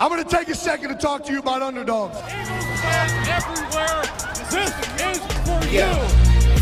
I'm going to take a second to talk to you about underdogs. Eagles fans everywhere, this is for you.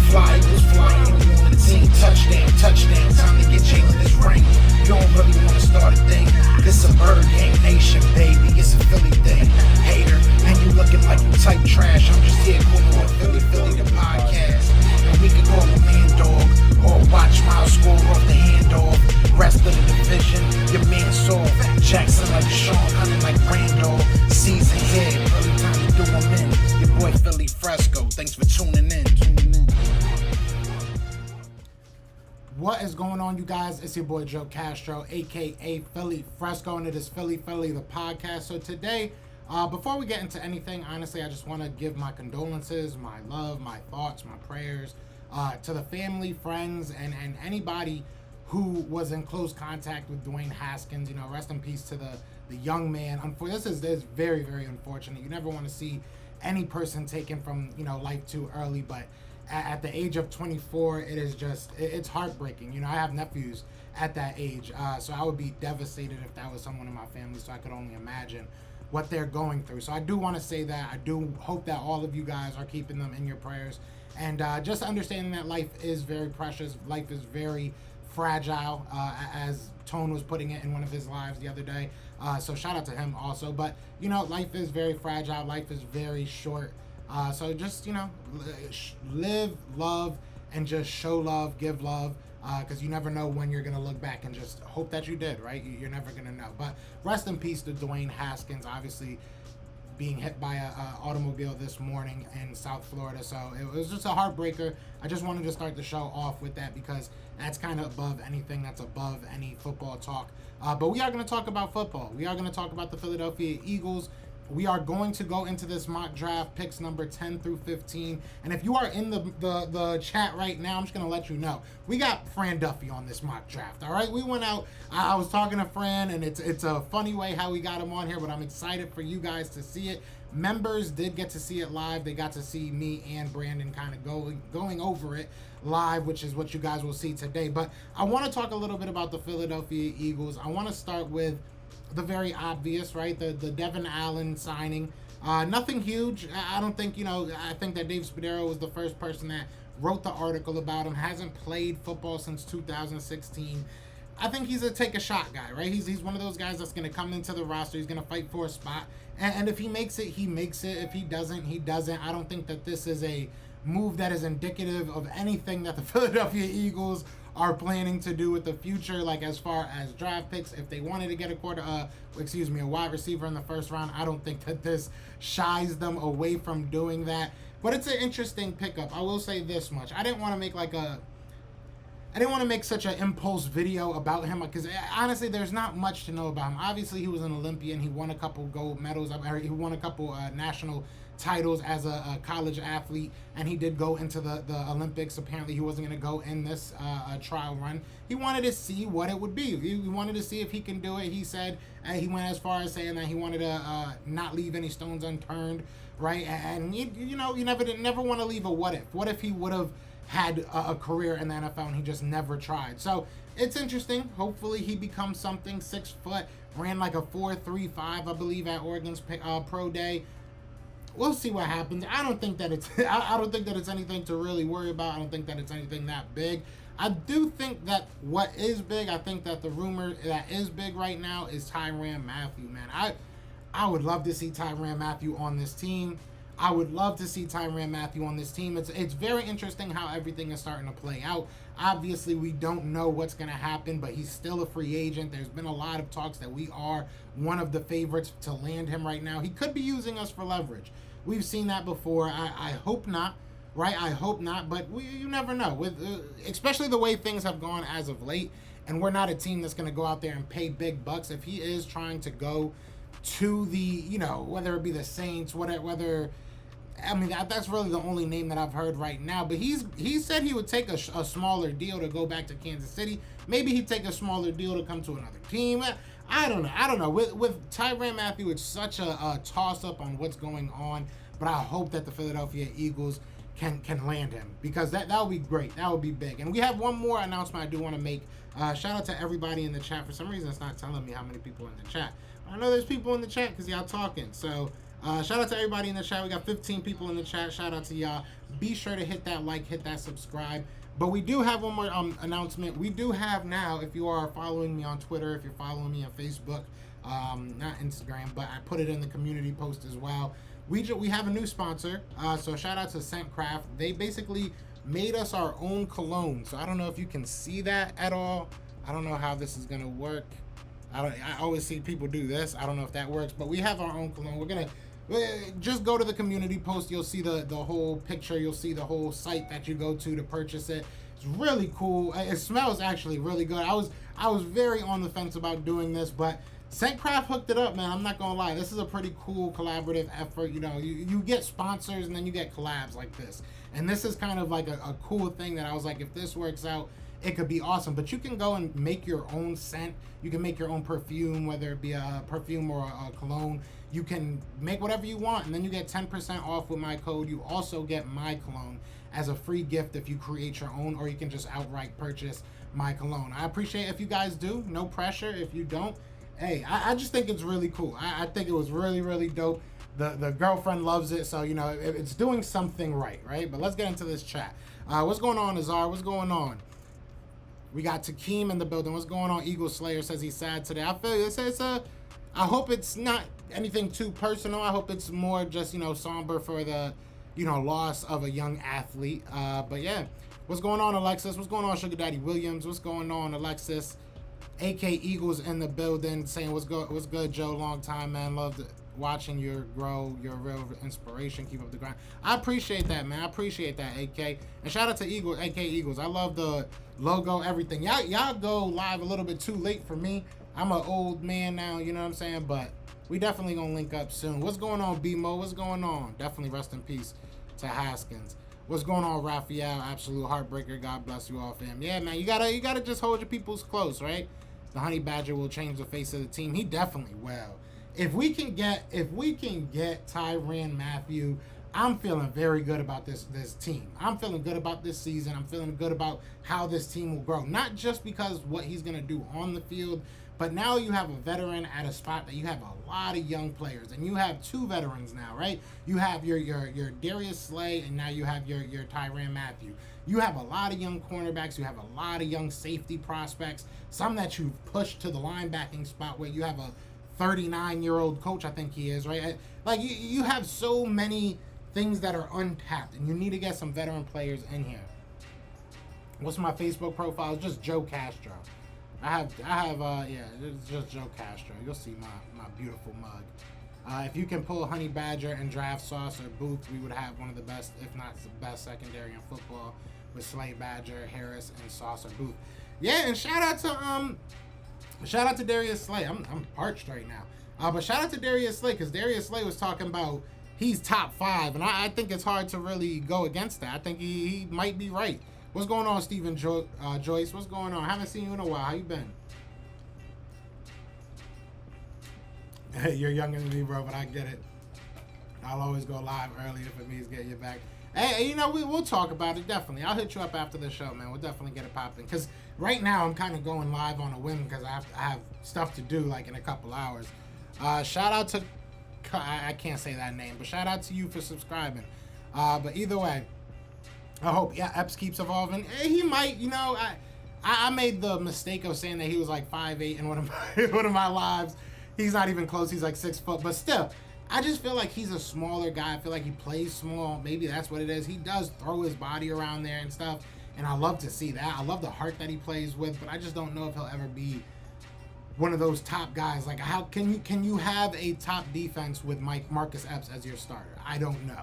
Fly was flying on the team. Touchdown, touchdown. Time to get Jalen this ring. You don't really want to start a thing. This a bird game nation, baby. It's a Philly thing. Hater, and you looking like you type trash. I'm just here cool on Philly the podcast. And we can call a man dog or watch Miles score off the handoff. Rest of the division, your man soft. Jackson like Sean, hunting like Randall. Season here, early time to do them in. Your boy Philly Fresco. Thanks for tuning in. What is going on, you guys? It's your boy Joe Castro, aka Philly Fresco, and it is Philly the podcast. So today, before we get into anything, honestly, I just want to give my condolences, my love, my thoughts, my prayers to the family, friends, and anybody who was in close contact with Dwayne Haskins. You know, rest in peace to the young man. This is very, very unfortunate. You never want to see any person taken from, life too early, but at the age of 24, it is just, it's heartbreaking. You know, I have nephews at that age, so I would be devastated if that was someone in my family, so I could only imagine what they're going through. So I do want to say that. I do hope that all of you guys are keeping them in your prayers, and just understanding that life is very precious, life is very fragile, as Tone was putting it in one of his lives the other day. So shout out to him also. But, life is very fragile, life is very short. So just, live, love, and just show love, give love, because you never know when you're going to look back and just hope that you did, right? You're never going to know. But rest in peace to Dwayne Haskins, obviously being hit by a automobile this morning in South Florida. So it was just a heartbreaker. I just wanted to start the show off with that because that's kind of above anything that's above any football talk. But we are going to talk about football. We are going to talk about the Philadelphia Eagles. We are going to go into this mock draft, picks number 10 through 15. And if you are in the chat right now, I'm just going to let you know. We got Fran Duffy on this mock draft, all right? We went out. I was talking to Fran, and it's a funny way how we got him on here, but I'm excited for you guys to see it. Members did get to see it live. They got to see me and Brandon kind of going over it live, which is what you guys will see today. But I want to talk a little bit about the Philadelphia Eagles. I want to start with the very obvious, right? The Devin Allen signing. Nothing huge. I don't think, I think that Dave Spadaro was the first person that wrote the article about him. Hasn't played football since 2016. I think he's a take-a-shot guy, right? He's one of those guys that's going to come into the roster. He's going to fight for a spot. And if he makes it, he makes it. If he doesn't, he doesn't. I don't think that this is a move that is indicative of anything that the Philadelphia Eagles are planning to do with the future, like as far as draft picks. If they wanted to get a wide receiver in the first round, I don't think that this shies them away from doing that. But it's an interesting pickup. I will say this much. I didn't want to make such an impulse video about him because honestly, there's not much to know about him. Obviously, he was an Olympian. He won a couple gold medals. He won a couple national titles as a college athlete, and he did go into the Olympics. Apparently, he wasn't going to go in this trial run. He wanted to see what it would be. He wanted to see if he can do it. He said he went as far as saying that he wanted to not leave any stones unturned, right? And you never want to leave a what if. What if he would have had a career in the NFL and he just never tried? So it's interesting. Hopefully he becomes something. 6 foot, ran like a 4.35, I believe, at Oregon's pro day. We'll see what happens. I don't think that it's anything to really worry about. I don't think that it's anything that big. I do think that what is big, I think that the rumor that is big right now is Tyrann Mathieu, man. I would love to see Tyrann Mathieu on this team. It's very interesting how everything is starting to play out. Obviously, we don't know what's going to happen, but he's still a free agent. There's been a lot of talks that we are one of the favorites to land him right now. He could be using us for leverage. We've seen that before. I hope not, right? I hope not, but you never know. With especially the way things have gone as of late, and we're not a team that's going to go out there and pay big bucks. If he is trying to go to the, whether it be the Saints, whether I mean, that's really the only name that I've heard right now. But he said he would take a smaller deal to go back to Kansas City. Maybe he'd take a smaller deal to come to another team. I don't know. With Tyrann Mathieu, it's such a toss-up on what's going on. But I hope that the Philadelphia Eagles can land him, because that would be great. That would be big. And we have one more announcement I do want to make. Shout out to everybody in the chat. For some reason, it's not telling me how many people are in the chat. I know there's people in the chat because y'all talking. So shout out to everybody in the chat. We got 15 people in the chat. Shout out to y'all. Be sure to hit that like, hit that subscribe. But we do have one more announcement. We do have now, if you are following me on Twitter, if you're following me on Facebook, not Instagram, but I put it in the community post as well. We have a new sponsor. So shout out to Scentcraft. They basically made us our own cologne. So I don't know if you can see that at all. I don't know how this is gonna work. I always see people do this. I don't know if that works, but we have our own cologne. We're gonna just go to the community post. You'll see the whole picture. You'll see the whole site that you go to purchase it. It's really cool. It smells actually really good. I was very on the fence about doing this, but Scentcraft hooked it up, man. I'm not gonna lie. This is a pretty cool collaborative effort. You know, you get sponsors and then you get collabs like this. And this is kind of like a cool thing that I was like, if this works out, it could be awesome. But you can go and make your own scent. You can make your own perfume, whether it be a perfume or a cologne. You can make whatever you want, and then you get 10% off with my code. You also get my cologne as a free gift if you create your own, or you can just outright purchase my cologne. I appreciate if you guys do. No pressure. If you don't, hey, I just think it's really cool. I think it was really, really dope. The girlfriend loves it, so, you know, it's doing something right? But let's get into this chat. What's going on, Azar? What's going on? We got Takeem in the building. What's going on? Eagle Slayer says he's sad today. I feel it's I hope it's not anything too personal. I hope it's more just, you know, somber for the, you know, loss of a young athlete. But yeah, what's going on, Alexis? What's going on, Sugar Daddy Williams? What's going on, Alexis? AK Eagles in the building saying what's good, Joe? Long time, man. Loved watching you grow. You're a real inspiration. Keep up the grind. I appreciate that, man. I appreciate that, AK. And shout out to Eagles, AK Eagles. I love the logo, everything. Y'all go live a little bit too late for me. I'm an old man now, you know what I'm saying? But we definitely gonna link up soon. What's going on, BMO? What's going on? Definitely rest in peace to Haskins. What's going on, Raphael? Absolute heartbreaker. God bless you all, fam. Yeah, man. You gotta just hold your peoples close, right? The Honey Badger will change the face of the team. He definitely will. If we can get Tyrann Mathieu, I'm feeling very good about this team. I'm feeling good about this season. I'm feeling good about how this team will grow. Not just because what he's gonna do on the field, but now you have a veteran at a spot that you have a lot of young players, and you have two veterans now, right? You have your Darius Slay, and now you have your Tyrann Mathieu. You have a lot of young cornerbacks. You have a lot of young safety prospects. Some that you've pushed to the linebacking spot where you have a 39-year-old coach, I think he is, right? Like you have so many things that are untapped, and you need to get some veteran players in here. What's my Facebook profile? It's just Joe Castro. I have yeah, it's just Joe Castro. You'll see my beautiful mug. If you can pull Honey Badger and draft Sauce or Booth, we would have one of the best, if not the best secondary in football with Slay, Badger, Harris, and Sauce or Booth. Yeah, and shout out to Darius Slay. I'm parched right now. But shout out to Darius Slay, because Darius Slay was talking about he's top 5, and I think it's hard to really go against that. I think he might be right. What's going on, Stephen Joyce? What's going on? I haven't seen you in a while. How you been? You're younger than me, bro, but I get it. I'll always go live early if it means getting you back. Hey, you know, we'll talk about it, definitely. I'll hit you up after the show, man. We'll definitely get it popping. Because right now I'm kind of going live on a whim because I have stuff to do, like, in a couple hours. Shout out to... I can't say that name, but shout out to you for subscribing. But either way, I hope, yeah, Epps keeps evolving. He might, you know, I made the mistake of saying that he was like 5'8" in one of my lives. He's not even close. He's like 6 foot, but still, I just feel like he's a smaller guy. I feel like he plays small. Maybe that's what it is. He does throw his body around there and stuff, and I love to see that. I love the heart that he plays with, but I just don't know if he'll ever be one of those top guys. Like, how can you have a top defense with Marcus Epps as your starter? I don't know.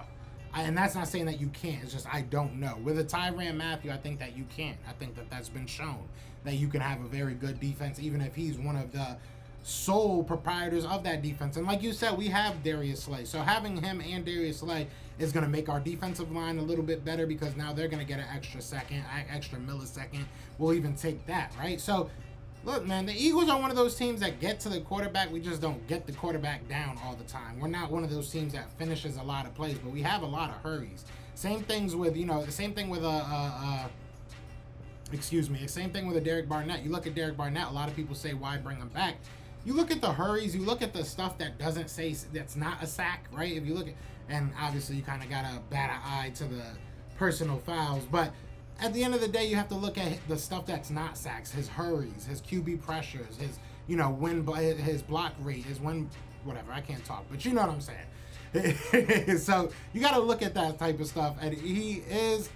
And that's not saying that you can't. It's just I don't know. With a Tyrann Mathieu, I think that you can. I think that that's been shown, that you can have a very good defense, even if he's one of the sole proprietors of that defense. And like you said, we have Darius Slay. So having him and Darius Slay is going to make our defensive line a little bit better, because now they're going to get an extra millisecond. We'll even take that, right? So look, man, the Eagles are one of those teams that get to the quarterback. We just don't get the quarterback down all the time. We're not one of those teams that finishes a lot of plays, but we have a lot of hurries. Same things with, you know, the same thing with same thing with a Derek Barnett. You look at Derek Barnett, a lot of people say, why bring him back? you look at the hurries, you look at the stuff that doesn't say that's not a sack, right? If you look at, and obviously you kind of gotta bat an eye to the personal fouls, but at the end of the day, you have to look at the stuff that's not sacks, his hurries, his QB pressures, his, you know, his block rate, his win, whatever. I can't talk, but you know what I'm saying. So you got to look at that type of stuff. And he is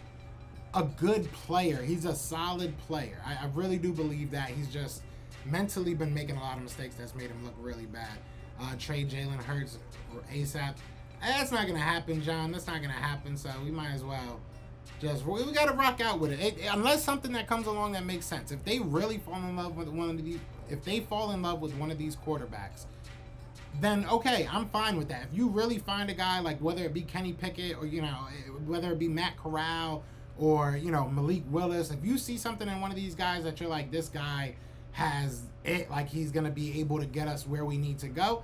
a good player. He's a solid player. I really do believe that. He's just mentally been making a lot of mistakes that's made him look really bad. Trade Jalen Hurts ASAP. That's not going to happen, John. That's not going to happen. So we might as well we got to rock out with it. Unless something that comes along that makes sense. If they really fall in love with one of these, quarterbacks, then okay, I'm fine with that. If you really find a guy, like whether it be Kenny Pickett or, you know, whether it be Matt Corral or, you know, Malik Willis, if you see something in one of these guys that you're like, this guy has it, like he's going to be able to get us where we need to go,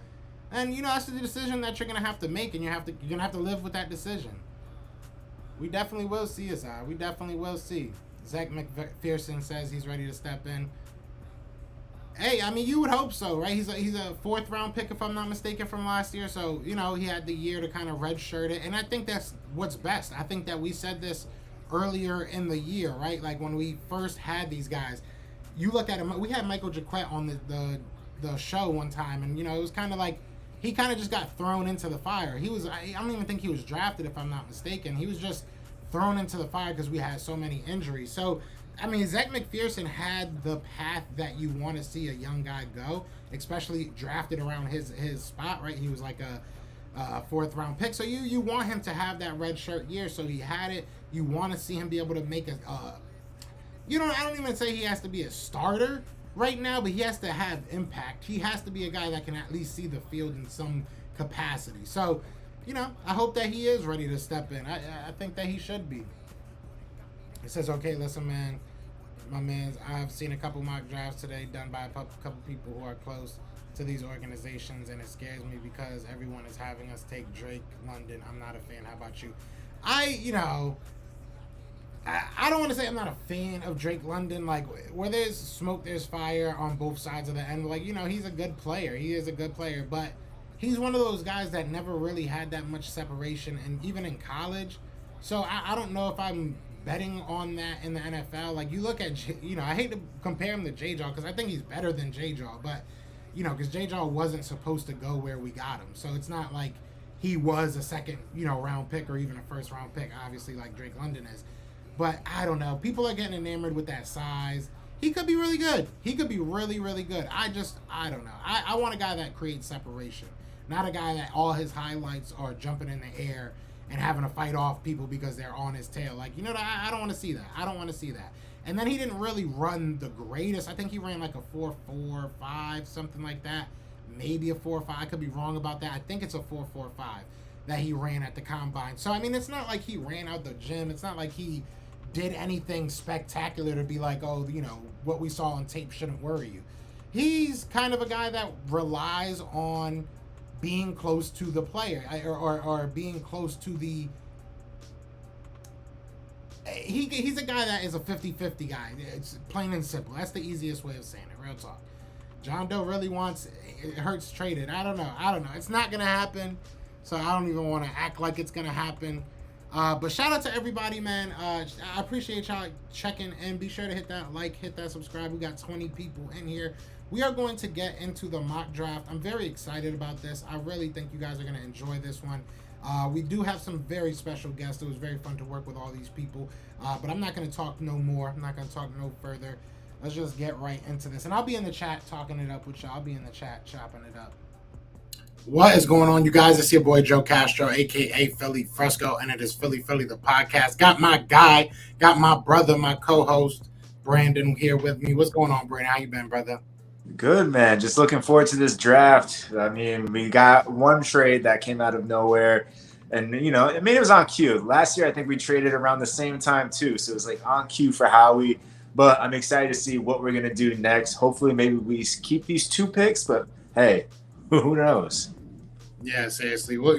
and, you know, that's the decision that you're going to have to make, and you're going to have to live with that decision. We definitely will see us. We definitely will see. Zach McPherson says he's ready to step in. Hey, I mean, you would hope so, right? He's a 4th round pick, if I'm not mistaken, from last year. So, you know, he had the year to kind of redshirt it. And I think that's what's best. I think that we said this earlier in the year, right? Like when we first had these guys. You look at him. We had Michael Jaquette on the show one time. And, you know, it was kind of like he kind of just got thrown into the fire. I don't even think he was drafted, if I'm not mistaken. He was just thrown into the fire because we had so many injuries. So, I mean, Zach McPherson had the path that you want to see a young guy go, especially drafted around his spot, right? He was like a 4th round pick. So you want him to have that red shirt year. So he had it. You want to see him be able to make I don't even say he has to be a starter right now, but he has to have impact. He has to be a guy that can at least see the field in some capacity. So, you know, I hope that he is ready to step in. I think that he should be. It says, okay, listen, man, my man, I've seen a couple mock drafts today done by a couple people who are close to these organizations, and it scares me because everyone is having us take Drake London. I'm not a fan. How about you? I don't want to say I'm not a fan of Drake London. Like, where there's smoke, there's fire on both sides of the end. Like, you know, he's a good player. He is a good player, but he's one of those guys that never really had that much separation, and even in college. So I don't know if I'm betting on that in the NFL. Like, you look at, you know, I hate to compare him to J-Jaw because I think he's better than J-Jaw, but, you know, because J-Jaw wasn't supposed to go where we got him. So it's not like he was a 2nd, you know, round pick or even a 1st round pick, obviously, like Drake London is. But I don't know. People are getting enamored with that size. He could be really good. He could be really, really good. I don't know. I want a guy that creates separation, not a guy that all his highlights are jumping in the air and having to fight off people because they're on his tail. Like, you know, I don't want to see that. I don't want to see that. And then he didn't really run the greatest. I think he ran like a 4.45, something like that. Maybe a 4.5. I could be wrong about that. I think it's a 4.45 that he ran at the combine. So, I mean, it's not like he ran out the gym. It's not like he did anything spectacular to be like, oh, you know, what we saw on tape shouldn't worry you. He's kind of a guy that relies on being close to the player or being close to the... He's a guy that is a 50-50 guy. It's plain and simple. That's the easiest way of saying it. Real talk. John Doe really wants Hurts traded. I don't know. It's not going to happen, so I don't even want to act like it's going to happen. But shout out to everybody, man. I appreciate y'all checking in. Be sure to hit that like, hit that subscribe. We got 20 people in here. We are going to get into the mock draft. I'm very excited about this. I really think you guys are going to enjoy this one. We do have some very special guests. It was very fun to work with all these people. But I'm not going to talk no more. I'm not going to talk no further. Let's just get right into this. And I'll be in the chat talking it up with y'all. I'll be in the chat chopping it up. What is going on, you guys? It's your boy Joe Castro, a.k.a. Philly Fresco, and it is Philly the podcast. Got my guy, got my brother, my co-host, Brandon, here with me. What's going on, Brandon? How you been, brother? Good, man. Just looking forward to this draft. I mean, we got one trade that came out of nowhere, and, you know, I mean, it was on cue. Last year, I think we traded around the same time, too, so it was, like, on cue for Howie. But I'm excited to see what we're going to do next. Hopefully, maybe we keep these 2 picks, but, hey, who knows? Yeah, seriously. Well,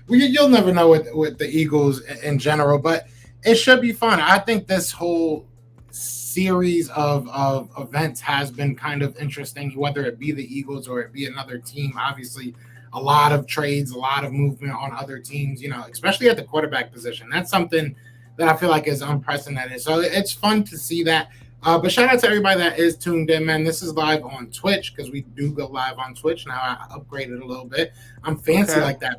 you'll never know with the Eagles in general, but it should be fun. I think this whole series of events has been kind of interesting, whether it be the Eagles or it be another team. Obviously, a lot of trades, a lot of movement on other teams, especially at the quarterback position. That's something that I feel like is unprecedented. So it's fun to see that. But shout out to everybody that is tuned in, man. This is live on Twitch because we do go live on Twitch now. I upgraded a little bit. I'm fancy like that,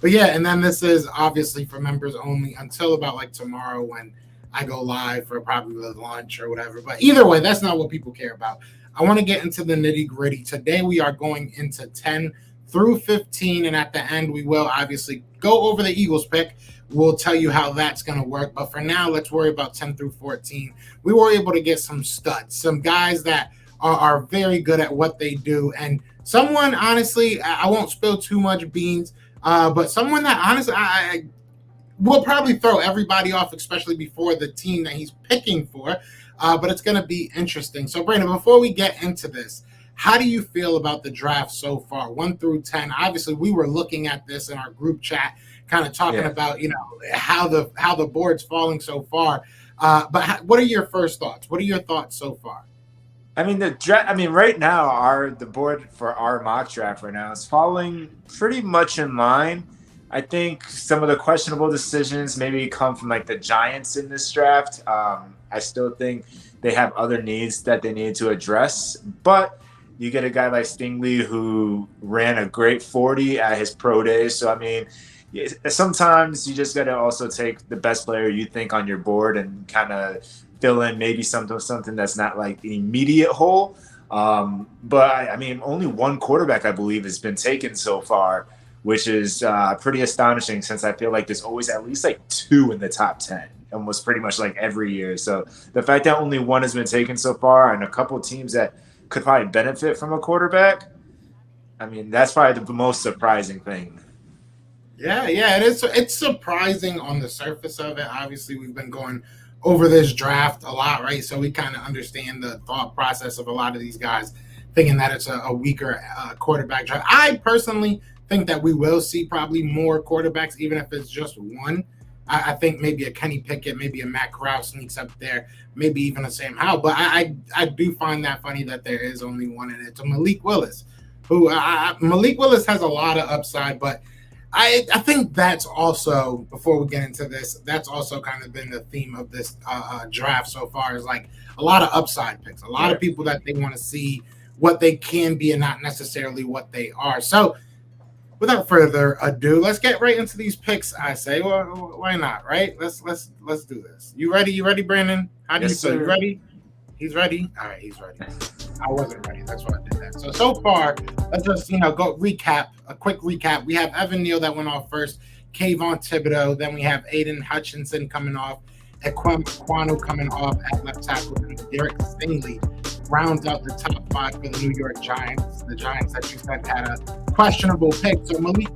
but yeah. And then this is obviously for members only until about like tomorrow when I go live for probably the lunch or whatever. But either way, that's not what people care about. I want to get into the nitty gritty. Today we are going into 10 through 15, and at the end we will obviously go over the Eagles pick. We'll tell you how that's going to work. But for now, let's worry about 10 through 14. We were able to get some studs, some guys that are very good at what they do. And someone, honestly, I won't spill too much beans, but someone that honestly I will probably throw everybody off, especially before the team that he's picking for. But it's going to be interesting. So, Brandon, before we get into this, how do you feel about the draft so far, 1 through 10? Obviously, we were looking at this in our group chat, kind of talking about, how the board's falling so far. But what are your first thoughts? What are your thoughts so far? I mean, right now, the board for our mock draft right now is falling pretty much in line. I think some of the questionable decisions maybe come from like the Giants in this draft. I still think they have other needs that they need to address, but you get a guy like Stingley who ran a great 40 at his pro day. So, I mean, sometimes you just got to also take the best player you think on your board and kind of fill in maybe something that's not like the immediate hole. But I mean, only one quarterback, I believe, has been taken so far, which is pretty astonishing since I feel like there's always at least like 2 in the top 10. Almost pretty much like every year. So the fact that only 1 has been taken so far and a couple of teams that could probably benefit from a quarterback, I mean, that's probably the most surprising thing. Yeah, it is. It's surprising on the surface of it. Obviously, we've been going over this draft a lot, right? So we kind of understand the thought process of a lot of these guys thinking that it's a weaker quarterback draft. I personally think that we will see probably more quarterbacks, even if it's just one. I think maybe a Kenny Pickett, maybe a Matt Corral sneaks up there, maybe even a Sam Howell. But I do find that funny that there is only one, and it's a Malik Willis, who Malik Willis has a lot of upside. But I think that's also, before we get into this, that's also kind of been the theme of this draft so far, is like a lot of upside picks, a lot of people that they want to see what they can be and not necessarily what they are. So, without further ado, let's get right into these picks. I say, well, why not, right? Let's do this. You ready? You ready, Brandon? How do you feel? You ready? He's ready. All right, he's ready. I wasn't ready. That's why I did that. So far, let's just go recap. A quick recap. We have Evan Neal that went off first. Kayvon Thibodeau. Then we have Aiden Hutchinson coming off. Equem Kwanu coming off at left tackle. And Derek Stingley rounds out the top 5 for the New York Giants. The Giants that you said had a questionable pick. So Malik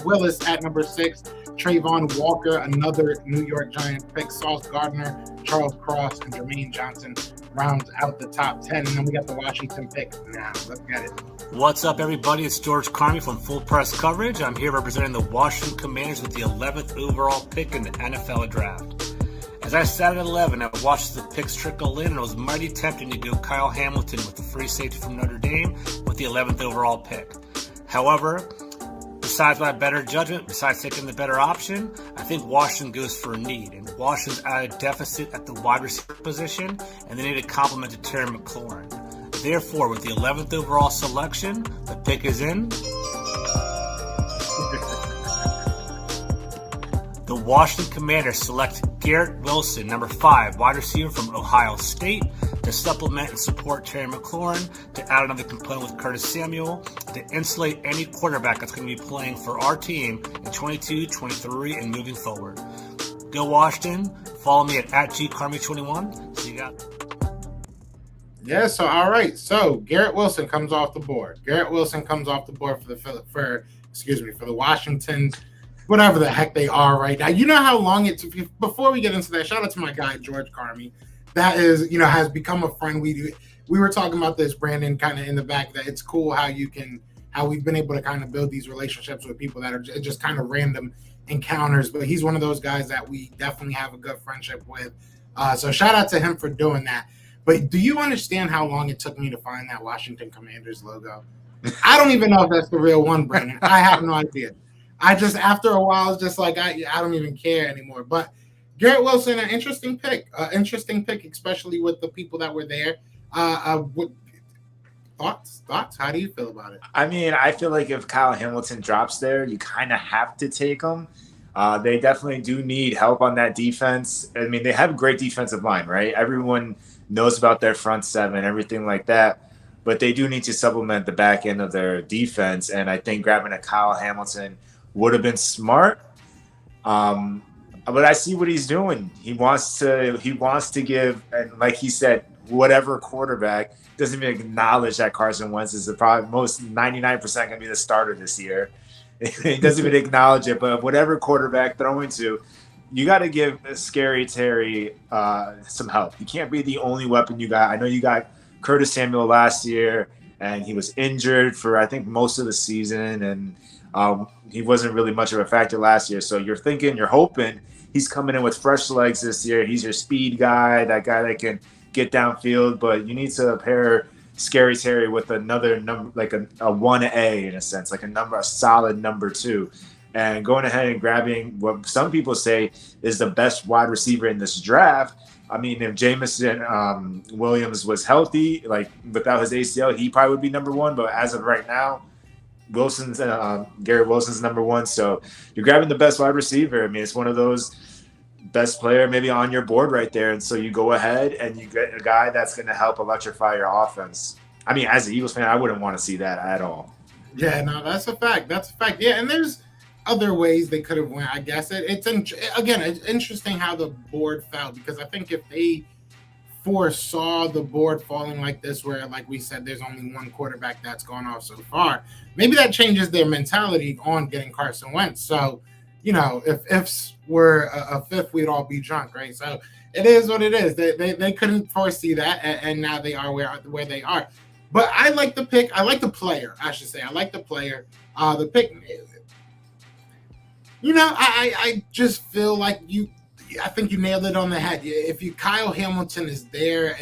Willis at number 6, Trayvon Walker, another New York Giants pick, Sauce Gardner, Charles Cross, and Jermaine Johnson rounds out the top 10. And then we got the Washington pick. Now, let's get it. What's up, everybody? It's George Carmi from Full Press Coverage. I'm here representing the Washington Commanders with the 11th overall pick in the NFL draft. As I sat at 11, I watched the picks trickle in, and it was mighty tempting to go Kyle Hamilton with the free safety from Notre Dame with the 11th overall pick. However, besides my better judgment, besides taking the better option, I think Washington goes for a need. And Washington's at a deficit at the wide receiver position, and they need a complement to Terry McLaurin. Therefore, with the 11th overall selection, the pick is in. The Washington Commanders select Garrett Wilson, number 5, wide receiver from Ohio State, to supplement and support Terry McLaurin, to add another component with Curtis Samuel, to insulate any quarterback that's going to be playing for our team in 22, 23, and moving forward. Go Washington. Follow me at GCarmy21. So you got... Yeah, so all right. So Garrett Wilson comes off the board. Garrett Wilson comes off the board for the Washington, whatever the heck they are right now. You know how long it took, before we get into that, shout out to my guy George Carmi. That is, has become a friend. We were talking about this, Brandon, kind of in the back, that it's cool how we've been able to kind of build these relationships with people that are just kind of random encounters. But he's one of those guys that we definitely have a good friendship with. So shout out to him for doing that. But do you understand how long it took me to find that Washington Commanders logo? I don't even know if that's the real one, Brandon. I have no idea. I just, after a while, it's just like, I don't even care anymore. But Garrett Wilson, an interesting pick, especially with the people that were there. Thoughts? How do you feel about it? I mean, I feel like if Kyle Hamilton drops there, you kind of have to take him. They definitely do need help on that defense. I mean, they have a great defensive line, right? Everyone knows about their front seven, everything like that. But they do need to supplement the back end of their defense. And I think grabbing a Kyle Hamilton would have been smart. But I see what he's doing. He wants to give, and like he said, whatever quarterback doesn't even acknowledge that Carson Wentz is the probably most 99% going to be the starter this year. He doesn't even acknowledge it. But whatever quarterback throwing to, you got to give Scary Terry some help. He can't be the only weapon you got. I know you got Curtis Samuel last year, and he was injured for, I think, most of the season, and he wasn't really much of a factor last year. So you're hoping he's coming in with fresh legs this year. He's your speed guy, that guy that can get downfield, but you need to pair Scary Terry with another number, like a 1A in a sense, like a solid number 2. And going ahead and grabbing what some people say is the best wide receiver in this draft. I mean, if Jameson Williams was healthy, like without his ACL, he probably would be number 1. But as of right now, Garrett Wilson's number 1. So you're grabbing the best wide receiver. I mean, it's one of those best player maybe on your board right there. And so you go ahead and you get a guy that's going to help electrify your offense. I mean, as an Eagles fan, I wouldn't want to see that at all. Yeah, no, that's a fact. Yeah, and there's other ways they could have went, I guess. It's interesting how the board fell, because I think if they foresaw the board falling like this, where, like we said, there's only one quarterback that's gone off so far, maybe that changes their mentality on getting Carson Wentz. So, if ifs were a fifth, we'd all be drunk, right? So it is what it is. They couldn't foresee that, and now they are where they are. But I like the pick. I like the player, I should say. I like the player. The pick, I just feel like I think you nailed it on the head. If Kyle Hamilton is there,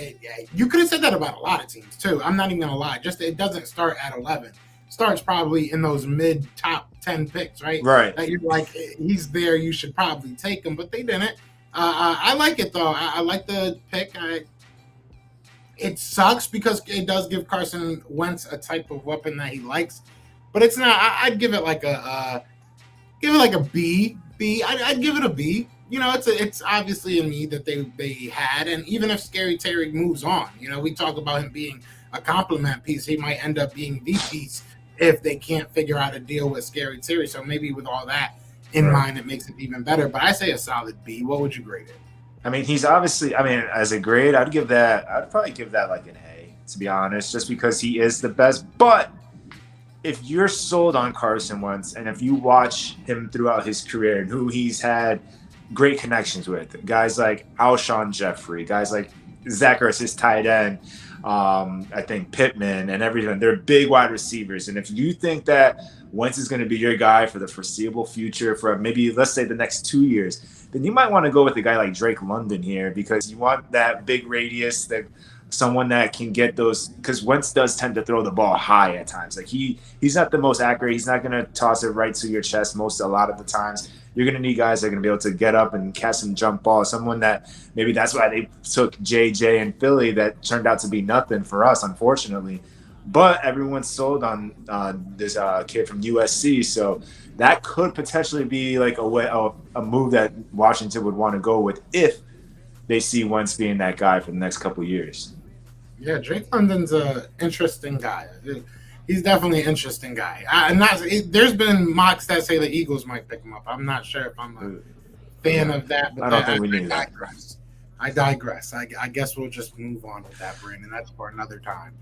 you could have said that about a lot of teams too. I'm not even gonna lie. Just it doesn't start at 11. Starts probably in those mid top 10 picks, right? Right. That you're like, he's there, you should probably take him, but they didn't. I like it though. I like the pick. It sucks because it does give Carson Wentz a type of weapon that he likes, but it's not. I'd give it like a B. I'd give it a B. It's obviously a need that they had, and even if Scary Terry moves on, we talk about him being a complement piece. He might end up being the piece if they can't figure out a deal with Scary Terry. So maybe with all that in mind, it makes it even better. But I say a solid B. What would you grade it? I mean, he's obviously, as a grade, I'd probably give that like an A, to be honest, just because he is the best. But if you're sold on Carson Wentz, and if you watch him throughout his career and who he's had great connections with, guys like Alshon Jeffrey, guys like Zach Ertz, his tight end, I think Pittman and everything, they're big wide receivers. And if you think that Wentz is going to be your guy for the foreseeable future, for maybe, let's say, the next 2 years, then you might want to go with a guy like Drake London here, because you want that big radius, that someone that can get those, because Wentz does tend to throw the ball high at times. Like he's not the most accurate. He's not going to toss it right to your chest a lot of the times. You're going to need guys that are going to be able to get up and catch some jump balls. Someone that maybe that's why they took JJ in Philly, that turned out to be nothing for us, unfortunately. But everyone's sold on this kid from USC, so that could potentially be like a move that Washington would want to go with if they see Wentz being that guy for the next couple of years. Yeah, Drake London's an interesting guy. He's definitely an interesting guy. There's been mocks that say the Eagles might pick him up. I'm not sure if I'm a fan of that. But I don't think we need that. I digress. I guess we'll just move on with that, Brandon. That's for another time.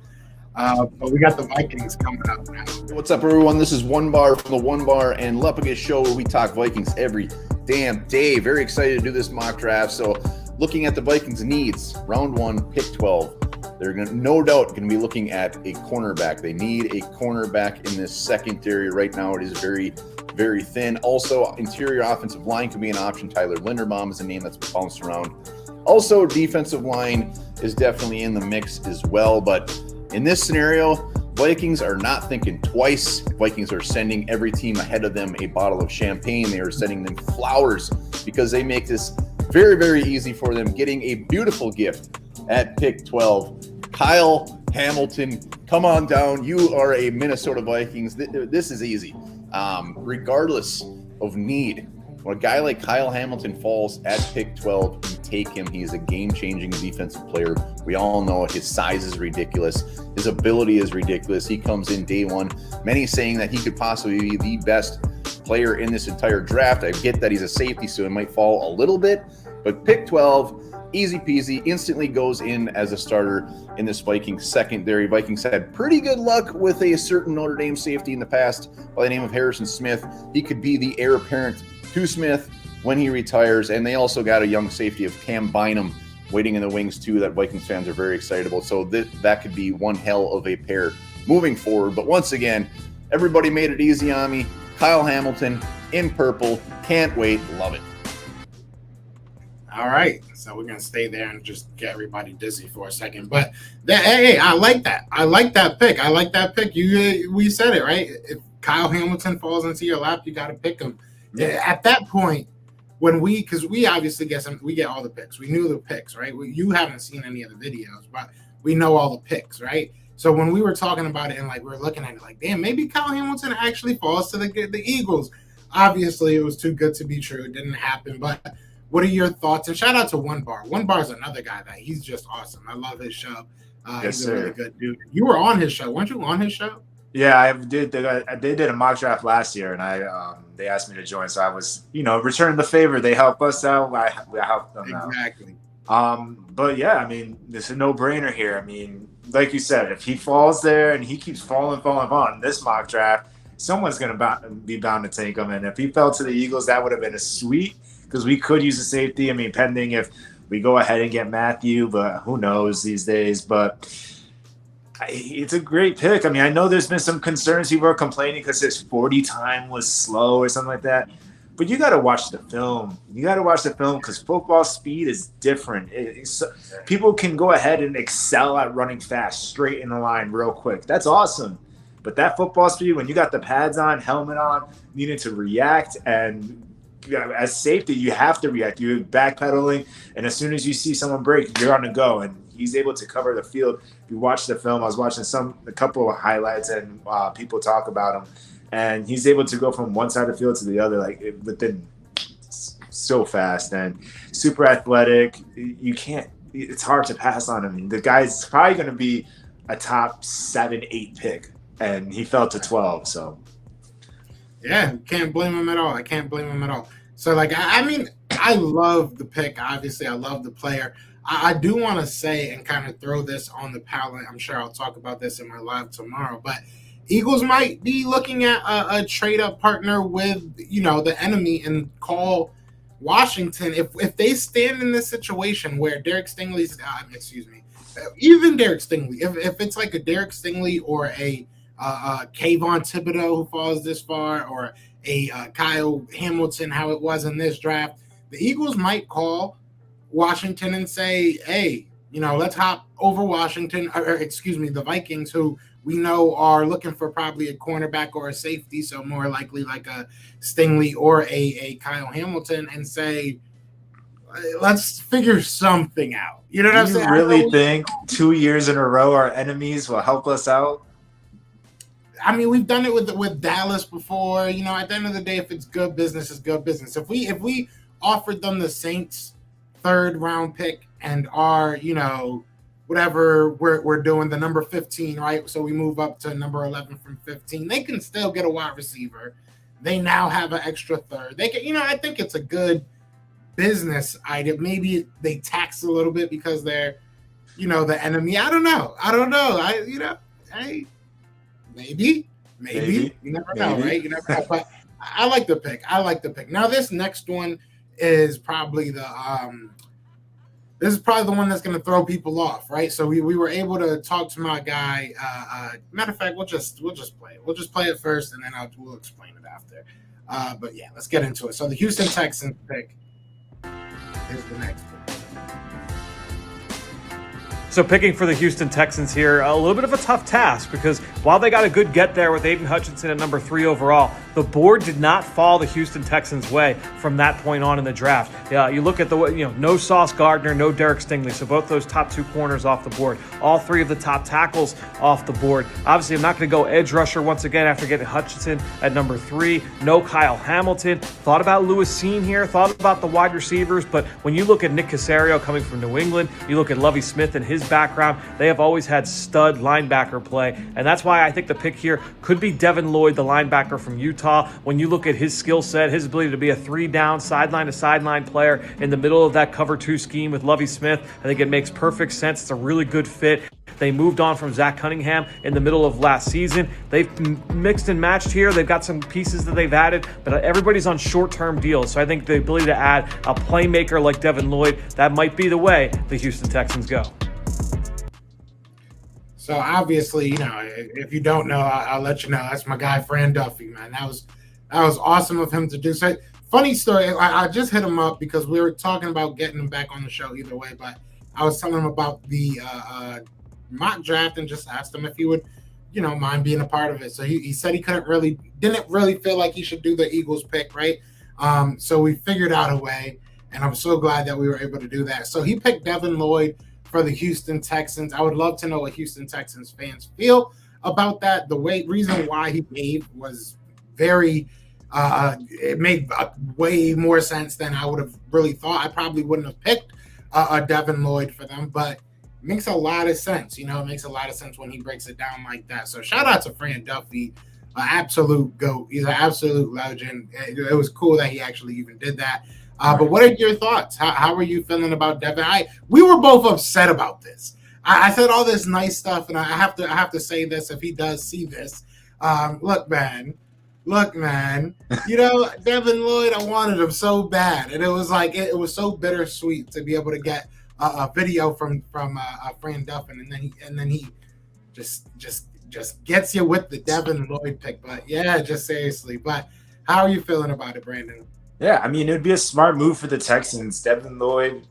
But we got the Vikings coming up now. What's up, everyone? This is One Bar from the One Bar and Leppagus Show, where we talk Vikings every damn day. Very excited to do this mock draft. So looking at the Vikings' needs, round 1, pick 12. They're no doubt going to be looking at a cornerback. They need a cornerback in this secondary. Right now it is very, very thin. Also, interior offensive line could be an option. Tyler Linderbaum is a name that's been bounced around Also, defensive line is definitely in the mix as well. But in this scenario, Vikings are not thinking twice. Vikings are sending every team ahead of them a bottle of champagne. They are sending them flowers because they make this very, very easy for them, getting a beautiful gift at pick 12. Kyle Hamilton, come on down. You are a Minnesota Vikings. This is easy. Regardless of need, when a guy like Kyle Hamilton falls at pick 12, you take him. He's a game-changing defensive player. We all know his size is ridiculous. His ability is ridiculous. He comes in day one. Many saying that he could possibly be the best player in this entire draft. I get that he's a safety, so it might fall a little bit. But pick 12, easy peasy, instantly goes in as a starter in this Vikings secondary. Vikings had pretty good luck with a certain Notre Dame safety in the past by the name of Harrison Smith. He could be the heir apparent to Smith when he retires. And they also got a young safety of Cam Bynum waiting in the wings too that Vikings fans are very excited about. So that could be one hell of a pair moving forward. But once again, everybody made it easy on me. Kyle Hamilton in purple. Can't wait. Love it. All right, so we're gonna stay there and just get everybody dizzy for a second. But hey, I like that. I like that pick. We said it right. If Kyle Hamilton falls into your lap, you got to pick him. Yeah. At that point, because we obviously we get all the picks. We knew the picks, right? You haven't seen any of the videos, but we know all the picks, right? So when we were talking about it and we were looking at it, damn, maybe Kyle Hamilton actually falls to the Eagles. Obviously, it was too good to be true. It didn't happen, but. What are your thoughts? And shout out to One Bar. One Bar is another guy that he's just awesome. I love his show. He's a really good dude. You were on his show, weren't you? On his show? Yeah, I did. They did a mock draft last year, and they asked me to join. So I was, returning the favor. They help us out. I helped them out. Exactly. But yeah, I mean, it's a no-brainer here. I mean, like you said, if he falls there and he keeps falling in this mock draft, someone's going to be bound to take him. And if he fell to the Eagles, that would have been a sweet. Because we could use a safety. I mean, pending if we go ahead and get Matthew, but who knows these days. But it's a great pick. I mean, I know there's been some concerns. People are complaining because his 40 time was slow or something like that. But you got to watch the film. You got to watch the film because football speed is different. People can go ahead and excel at running fast, straight in the line real quick. That's awesome. But that football speed, when you got the pads on, helmet on, needed to react and – as safety, you have to react. You're backpedaling, and as soon as you see someone break, you're on the go. And he's able to cover the field. If you watch the film, I was watching a couple of highlights, and people talk about him, and he's able to go from one side of the field to the other within so fast and super athletic. You can't. It's hard to pass on him. The guy's probably going to be a top 7-8 pick, and he fell to 12. So. Yeah, can't blame him at all. I can't blame him at all. So, I mean, I love the pick. Obviously, I love the player. I do want to say and kind of throw this on the palette. I'm sure I'll talk about this in my live tomorrow. But Eagles might be looking at a trade-up partner with, the enemy and call Washington. If they stand in this situation where Derek Stingley's even Derek Stingley, if it's like a Derek Stingley or a Kayvon Thibodeau who falls this far, or a Kyle Hamilton, how it was in this draft, the Eagles might call Washington and say, hey, let's hop over Washington, the Vikings, who we know are looking for probably a cornerback or a safety, so more likely like a Stingley or a Kyle Hamilton, and say, let's figure something out. You know what I'm saying? You really think 2 years in a row our enemies will help us out? I mean, we've done it with Dallas before. At the end of the day, if it's good business, it's good business. If we offered them the Saints' 3rd round pick and our, whatever we're doing, the number 15, right? So we move up to number 11 from 15. They can still get a wide receiver. They now have an extra 3rd. They can, I think it's a good business item. Maybe they tax a little bit because they're, the enemy. I don't know. Maybe. You never know, right? You never know. But I like the pick. Now this next one is probably the one that's going to throw people off, right? So we were able to talk to my guy. Matter of fact, we'll just play it. We'll just play it first, and then we'll explain it after. But yeah, let's get into it. So the Houston Texans pick is the next one. So picking for the Houston Texans here, a little bit of a tough task because while they got a good get there with Aiden Hutchinson at number 3 overall, the board did not fall the Houston Texans' way from that point on in the draft. You look at no Sauce Gardner, no Derek Stingley, so both those top 2 corners off the board. All 3 of the top tackles off the board. Obviously, I'm not going to go edge rusher once again after getting Hutchinson at number 3. No Kyle Hamilton. Thought about Lewis Seen here, thought about the wide receivers, but when you look at Nick Caserio coming from New England, you look at Lovie Smith and his background, they have always had stud linebacker play, and that's why I think the pick here could be Devin Lloyd, the linebacker from Utah. When you look at his skill set, his ability to be a 3-down, sideline-to-sideline player in the middle of that cover 2 scheme with Lovie Smith, I think it makes perfect sense. It's a really good fit. They moved on from Zach Cunningham in the middle of last season. They've mixed and matched here. They've got some pieces that they've added, but everybody's on short-term deals. So I think the ability to add a playmaker like Devin Lloyd, that might be the way the Houston Texans go. So obviously, if you don't know, I'll let you know. That's my guy, Fran Duffy, man. That was awesome of him to do. So funny story. I just hit him up because we were talking about getting him back on the show either way. But I was telling him about the mock draft and just asked him if he would, mind being a part of it. So he said he didn't really feel like he should do the Eagles pick, right? So we figured out a way, and I'm so glad that we were able to do that. So he picked Devin Lloyd for the Houston Texans. I would love to know what Houston Texans fans feel about that. The reason why he gave was very it made way more sense than I would have really thought. I probably wouldn't have picked a Devin Lloyd for them, but it makes a lot of sense. It makes a lot of sense when he breaks it down like that. So shout out to Fran Duffy, an absolute GOAT. He's an absolute legend. It was cool that he actually even did that. But what are your thoughts? How are you feeling about Devin? We were both upset about this. I said all this nice stuff, and I have to say this if he does see this. Look, man. Devin Lloyd, I wanted him so bad, and it was like it was so bittersweet to be able to get a video from Fran Duffin, and then he just gets you with the Devin Lloyd pick. But yeah, just seriously. But how are you feeling about it, Brandon? Yeah, it would be a smart move for the Texans. Devin Lloyd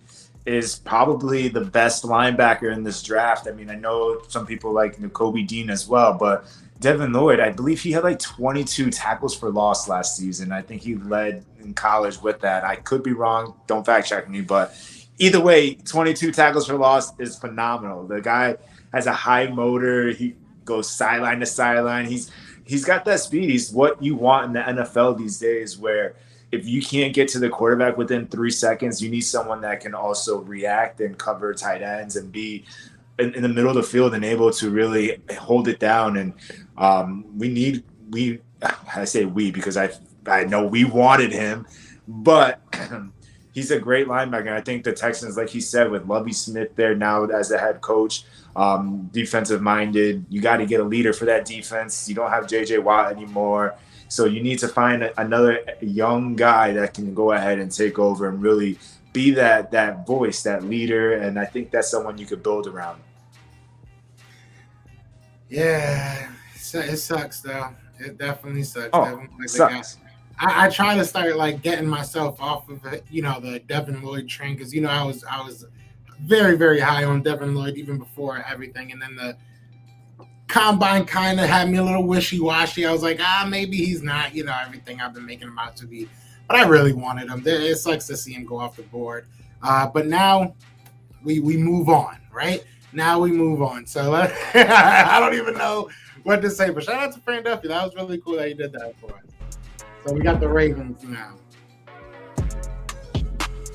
is probably the best linebacker in this draft. I know some people like Nakobe Dean as well, but Devin Lloyd, I believe he had like 22 tackles for loss last season. I think he led in college with that. I could be wrong. Don't fact check me, but either way, 22 tackles for loss is phenomenal. The guy has a high motor. He goes sideline to sideline. He's got that speed. He's what you want in the NFL these days, where if you can't get to the quarterback within 3 seconds, you need someone that can also react and cover tight ends and be in the middle of the field and able to really hold it down. And I say we because I know we wanted him, but he's a great linebacker. I think the Texans, like he said, with Lovie Smith there now as the head coach, defensive minded, you got to get a leader for that defense. You don't have J.J. Watt anymore. So you need to find another young guy that can go ahead and take over and really be that voice, that leader. And I think that's someone you could build around. Yeah, it sucks though. It definitely sucks. It sucks. I try to start getting myself off of the Devin Lloyd train because I was very, very high on Devin Lloyd even before everything, and then the combine kind of had me a little wishy-washy. I was like, maybe he's not, everything I've been making him out to be. But I really wanted him. It sucks to see him go off the board. But now we move on, right? Now we move on. So I don't even know what to say. But shout out to Fran Duffy. That was really cool that he did that for us. So we got the Ravens now.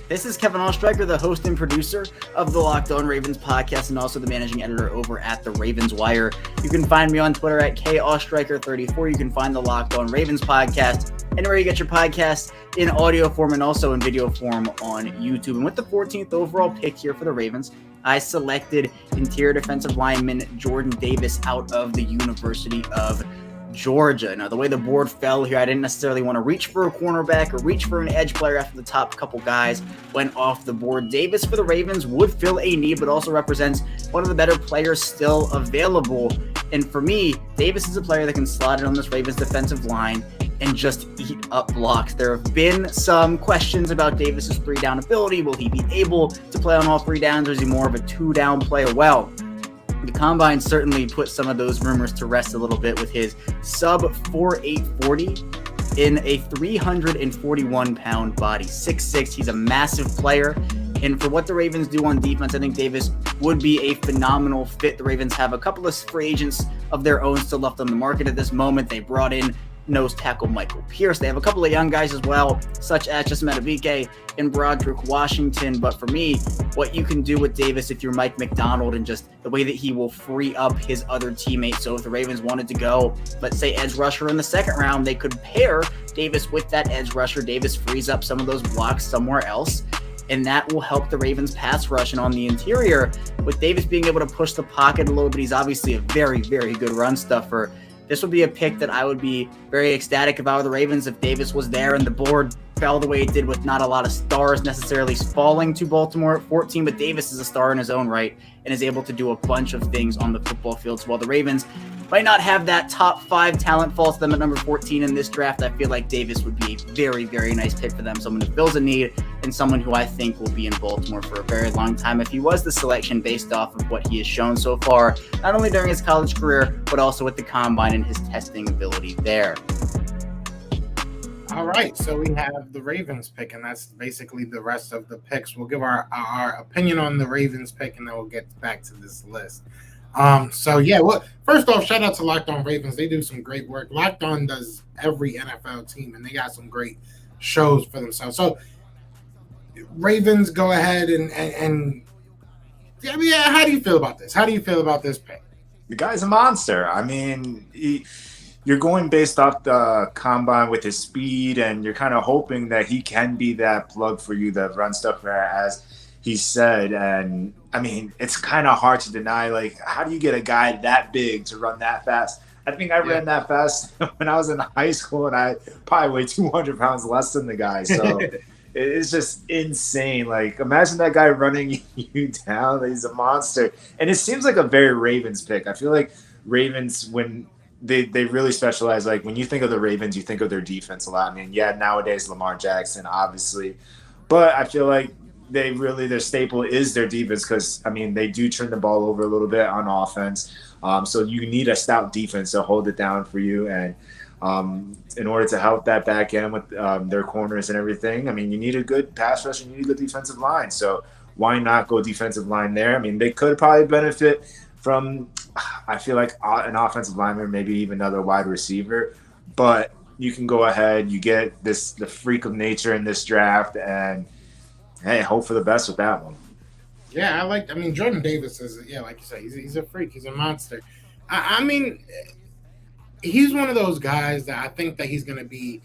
This is Kevin Ostreicher, the host and producer of the Locked On Ravens podcast and also the managing editor over at the Ravens Wire. You can find me on Twitter at KOstreicher34. You can find the Locked On Ravens podcast anywhere you get your podcasts in audio form and also in video form on YouTube. And with the 14th overall pick here for the Ravens, I selected interior defensive lineman Jordan Davis out of the University of Georgia. Now, the way the board fell here, I didn't necessarily want to reach for a cornerback or reach for an edge player after the top couple guys went off the board. Davis for the Ravens would fill a need, but also represents one of the better players still available. And for me, Davis is a player that can slot in on this Ravens defensive line and just eat up blocks. There have been some questions about Davis's 3-down ability. Will he be able to play on all 3 downs, or is he more of a 2-down player? Well, the Combine certainly put some of those rumors to rest a little bit with his sub 4.8 40 in a 341-pound body. 6'6". He's a massive player. And for what the Ravens do on defense, I think Davis would be a phenomenal fit. The Ravens have a couple of free agents of their own still left on the market at this moment. They brought in nose tackle Michael Pierce. They have a couple of young guys as well, such as just Madubuike and Broderick Washington. But for me, what you can do with Davis if you're Mike McDonald, and just the way that he will free up his other teammates. So if the Ravens wanted to go, let's say, edge rusher in the second round, they could pair Davis with that edge rusher. Davis frees up some of those blocks somewhere else, and that will help the Ravens pass rush. And on the interior, with Davis being able to push the pocket a little bit, he's obviously a very, very good run stuffer. This would be a pick that I would be very ecstatic if I were the Ravens, if Davis was there and the board fell the way it did, with not a lot of stars necessarily falling to Baltimore at 14, but Davis is a star in his own right and is able to do a bunch of things on the football field. So while the Ravens might not have that top 5 talent fall to them at number 14 in this draft, I feel like Davis would be a very, very nice pick for them, someone who fills a need and someone who I think will be in Baltimore for a very long time if he was the selection based off of what he has shown so far, not only during his college career, but also with the Combine and his testing ability there. All right, so we have the Ravens pick, and that's basically the rest of the picks. We'll give our opinion on the Ravens pick, and then we'll get back to this list. Well, first off, shout out to Locked On Ravens. They do some great work. Locked On does every NFL team, and they got some great shows for themselves. So, Ravens, go ahead and how do you feel about this? How do you feel about this pick? The guy's a monster. I mean, you're going based off the Combine with his speed, and you're kind of hoping that he can be that plug for you, the run stuffer, as he said. And I mean, it's kind of hard to deny. Like, how do you get a guy that big to run that fast? I think I ran that fast when I was in high school, and I probably weighed 200 pounds less than the guy. So it's just insane. Like, imagine that guy running you down. He's a monster. And it seems like a very Ravens pick. I feel like Ravens, when they really specialize, like when you think of the Ravens, you think of their defense a lot. I mean, yeah, nowadays Lamar Jackson, obviously. But I feel like their staple is their defense, because, I mean, they do turn the ball over a little bit on offense. So you need a stout defense to hold it down for you. And in order to help that back end with their corners and everything, I mean, you need a good pass rush and you need a good defensive line. So why not go defensive line there? I mean, they could probably benefit from, I feel like, an offensive lineman, maybe even another wide receiver. But you can go ahead, you get the freak of nature in this draft, and hey, hope for the best with that one. Yeah, Jordan Davis is, like you said, he's a freak. He's a monster. I mean, he's one of those guys that I think that he's going to be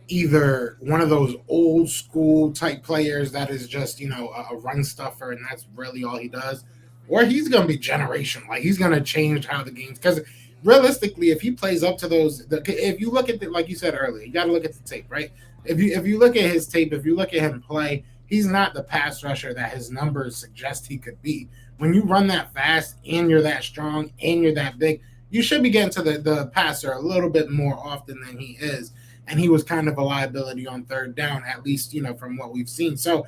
either one of those old school type players that is just, a run stuffer, and that's really all he does, or he's going to be generational. Like, he's going to change how the game's, because realistically, if he plays up to those, if you look at like you said earlier, you got to look at the tape, right? If you look at his tape, if you look at him play, he's not the pass rusher that his numbers suggest he could be. When you run that fast and you're that strong and you're that big, you should be getting to the passer a little bit more often than he is. And he was kind of a liability on third down, at least, from what we've seen. So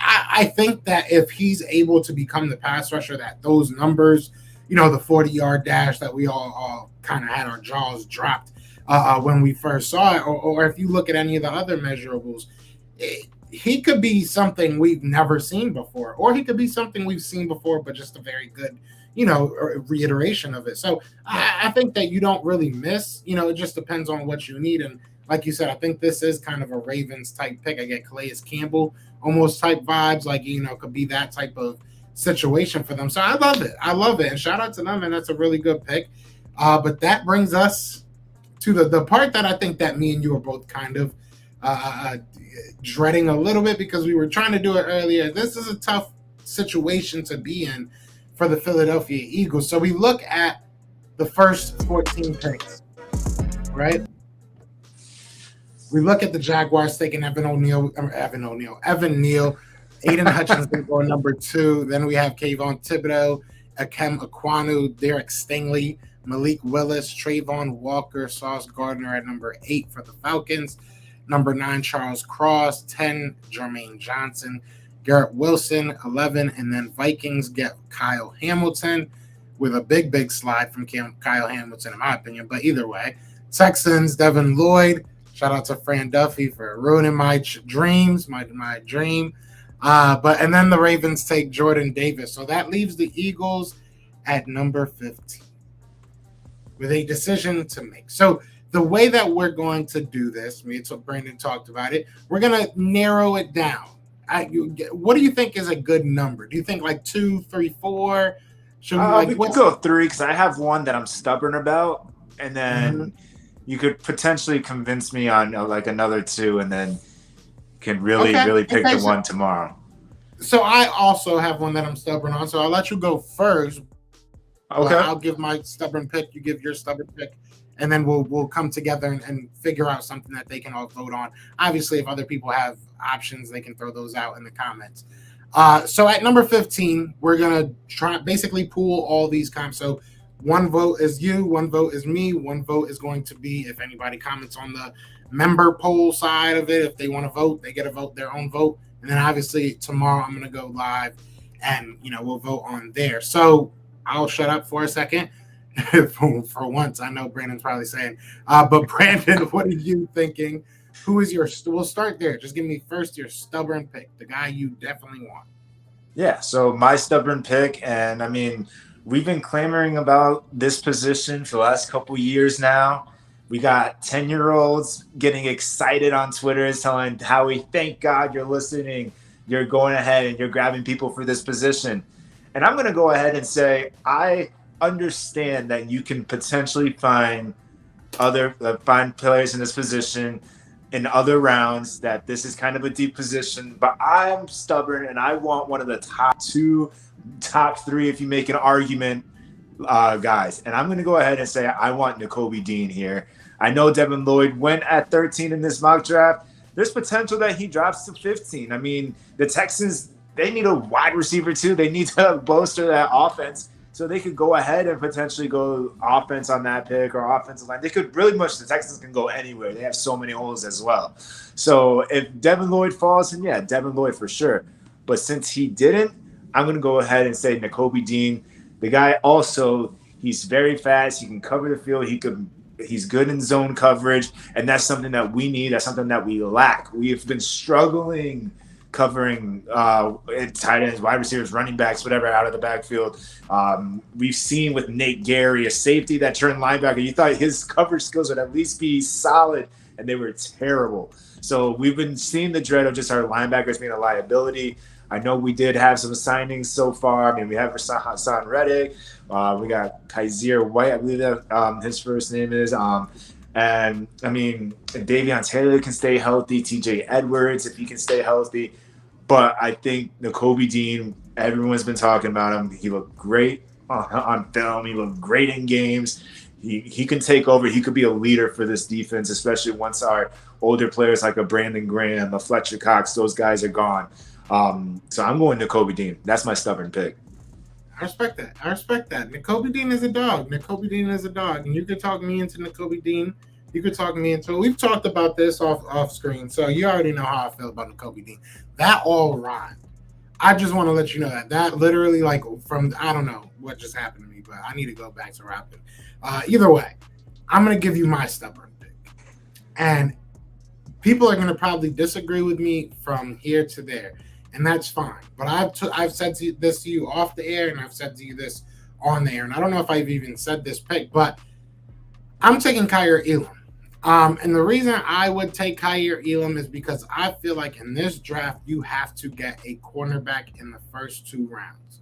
I think that if he's able to become the pass rusher, that those numbers, the 40-yard dash that we all kind of had our jaws dropped when we first saw it, or if you look at any of the other measurables, he could be something we've never seen before, or he could be something we've seen before, but just a very good, reiteration of it. So I think that you don't really miss, it just depends on what you need. And like you said, I think this is kind of a Ravens type pick. I get Calais Campbell almost type vibes, like, could be that type of situation for them. So I love it. And shout out to them, and that's a really good pick. But that brings us to the part that I think that me and you are both kind of dreading a little bit, because we were trying to do it earlier. This is a tough situation to be in for the Philadelphia Eagles. So we look at the first 14 picks, right? We look at the Jaguars taking Evan Neal, Aiden Hutchinson going number 2. Then we have Kayvon Thibodeau, Akem Aquanu, Derek Stingley Malik Willis, Trayvon Walker, Sauce Gardner at number 8 for the Falcons. Number 9, Charles Cross. 10, Jermaine Johnson. Garrett Wilson, 11. And then Vikings get Kyle Hamilton with a big slide from Kyle Hamilton, in my opinion. But either way, Texans, Devin Lloyd. Shout out to Fran Duffy for ruining my dreams, my dream. And then the Ravens take Jordan Davis. So that leaves the Eagles at number 15 with a decision to make. So the way that we're going to do this, me and Brandon talked about it, we're going to narrow it down. What do you think is a good number? Do you think like 2, 3, 4? We could go 3 because I have one that I'm stubborn about, and then you could potentially convince me on like another 2, and then can really pick the one tomorrow. So I also have one that I'm stubborn on, so I'll let you go first. Okay. I'll give my stubborn pick, you give your stubborn pick, and then we'll come together and figure out something that they can all vote on. Obviously, if other people have options, they can throw those out in the comments. So at number 15, we're going to try basically pool all these comments. So one vote is you, one vote is me, one vote is going to be if anybody comments on the member poll side of it. If they want to vote, they get to vote their own vote. And then obviously tomorrow I'm going to go live and, we'll vote on there. So I'll shut up for a second. For once, I know Brandon's probably saying, but Brandon, what are you thinking? Who is we'll start there. Just give me first your stubborn pick, the guy you definitely want. Yeah, so my stubborn pick, and I mean, we've been clamoring about this position for the last couple years now. We got 10-year-olds getting excited on Twitter, telling Howie, thank God you're listening. You're going ahead and you're grabbing people for this position. And I'm going to go ahead and say I understand that you can potentially find players in this position in other rounds, that this is kind of a deep position, but I'm stubborn and I want one of the top 2, top 3, if you make an argument, guys. And I'm going to go ahead and say I want Nakobe Dean here. I know Devin Lloyd went at 13 in this mock draft. There's potential that he drops to 15. I mean, the Texans, they need a wide receiver too. They need to bolster that offense. So they could go ahead and potentially go offense on that pick or offensive line. They could really much. The Texans can go anywhere. They have so many holes as well. So if Devin Lloyd falls, then yeah, Devin Lloyd for sure. But since he didn't, I'm going to go ahead and say Nakobe Dean. The guy also, he's very fast. He can cover the field. He's good in zone coverage, and that's something that we need. That's something that we lack. We have been struggling covering tight ends, wide receivers, running backs, whatever, out of the backfield. We've seen with Nate Gary, a safety that turned linebacker. You thought his coverage skills would at least be solid, and they were terrible. So we've been seeing the dread of just our linebackers being a liability. I know we did have some signings so far. I mean, we have Hassan Reddick. We got Kaiser White, I believe that his first name is. And, I mean, if Davion Taylor can stay healthy, TJ Edwards, if he can stay healthy. But I think Nakobe Dean, everyone's been talking about him. He looked great on film. He looked great in games. He can take over. He could be a leader for this defense, especially once our older players like a Brandon Graham, a Fletcher Cox, those guys are gone. So I'm going Nakobe Dean. That's my stubborn pick. I respect that. Nakobe Dean is a dog. And you could talk me into Nakobe Dean. You could talk me into it. We've talked about this off screen, so you already know how I feel about Nakobe Dean. That all rhymed. I just want to let you know that literally, like, from, I don't know what just happened to me, but I need to go back to rapping. Either way, I'm going to give you my stubborn pick. And people are going to probably disagree with me from here to there, and that's fine. But I've said this to you off the air, and I've said to you this on the air, and I don't know if I've even said this pick, but I'm taking Kaiir Elam. And the reason I would take Kaiir Elam is because I feel like in this draft, you have to get a cornerback in the first 2 rounds,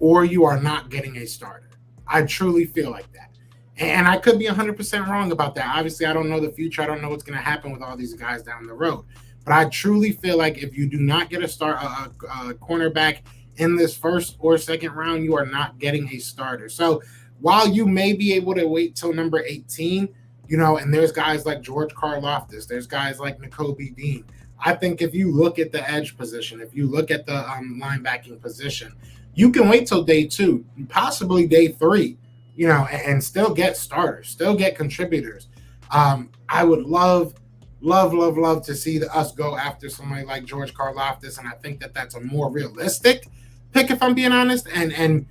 or you are not getting a starter. I truly feel like that. And I could be 100% wrong about that. Obviously, I don't know the future. I don't know what's going to happen with all these guys down the road. But I truly feel like if you do not get a cornerback in this first or second round, you are not getting a starter. So while you may be able to wait till number 18, and there's guys like George Karlaftis, there's guys like Nakobe Dean. I think if you look at the edge position, if you look at the linebacking position, you can wait till day 2, possibly day 3, and still get starters, still get contributors. I would love to see us go after somebody like George Karlaftis, and I think that that's a more realistic pick, if I'm being honest. And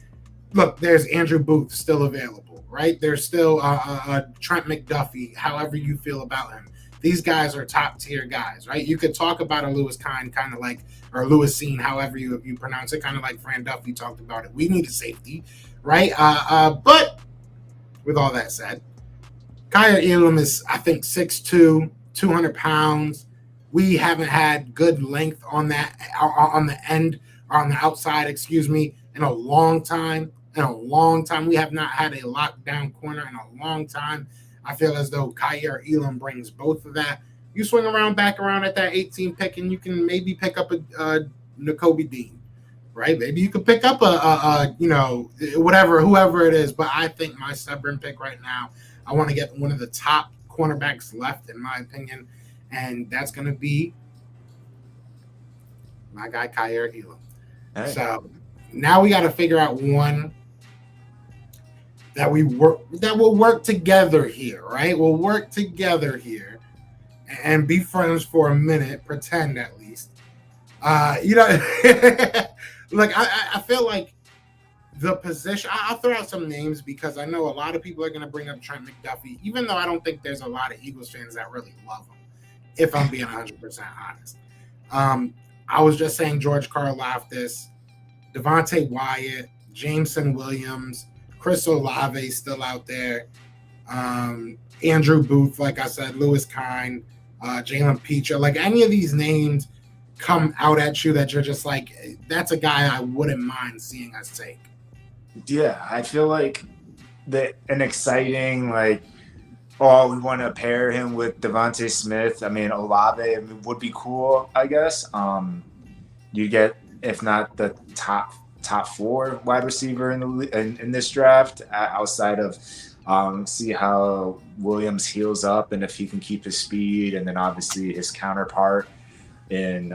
look, there's Andrew Booth still available, right? There's still Trent McDuffie, however you feel about him. These guys are top tier guys, right? You could talk about a Lewis Kine kind of like, or Lewis Seen, however you pronounce it, kind of like Fran Duffy talked about it. We need a safety, right? But with all that said, Kaiir Elam is, I think, 6'2", 200 pounds. We haven't had good length on that, on the end, or on the outside, in a long time. We have not had a lockdown corner in a long time. I feel as though Kaiir Elam brings both of that. You swing back around at that 18 pick, and you can maybe pick up a Nakobe Dean, right? Maybe you could pick up whoever it is. But I think my stubborn pick right now, I want to get one of the top cornerbacks left, in my opinion, and that's going to be my guy Kaiir Elam. Hey. So now we got to figure out one that will work together here, right? We'll work together here and be friends for a minute, pretend at least. Like I feel like the position. I'll throw out some names because I know a lot of people are going to bring up Trent McDuffie, even though I don't think there's a lot of Eagles fans that really love him, if I'm being 100% honest. I was just saying George Karlaftis, Devontae Wyatt, Jameson Williams, Chris Olave still out there, Andrew Booth, like I said, Lewis Kine, Jalen Peacher. Like any of these names come out at you that you're just like, that's a guy I wouldn't mind seeing us take. Yeah, I feel like an exciting, like, we want to pair him with Devontae Smith. I mean, Olave would be cool, I guess. You get, if not the top 4 wide receiver in this draft, outside of see how Williams heals up and if he can keep his speed, and then obviously his counterpart in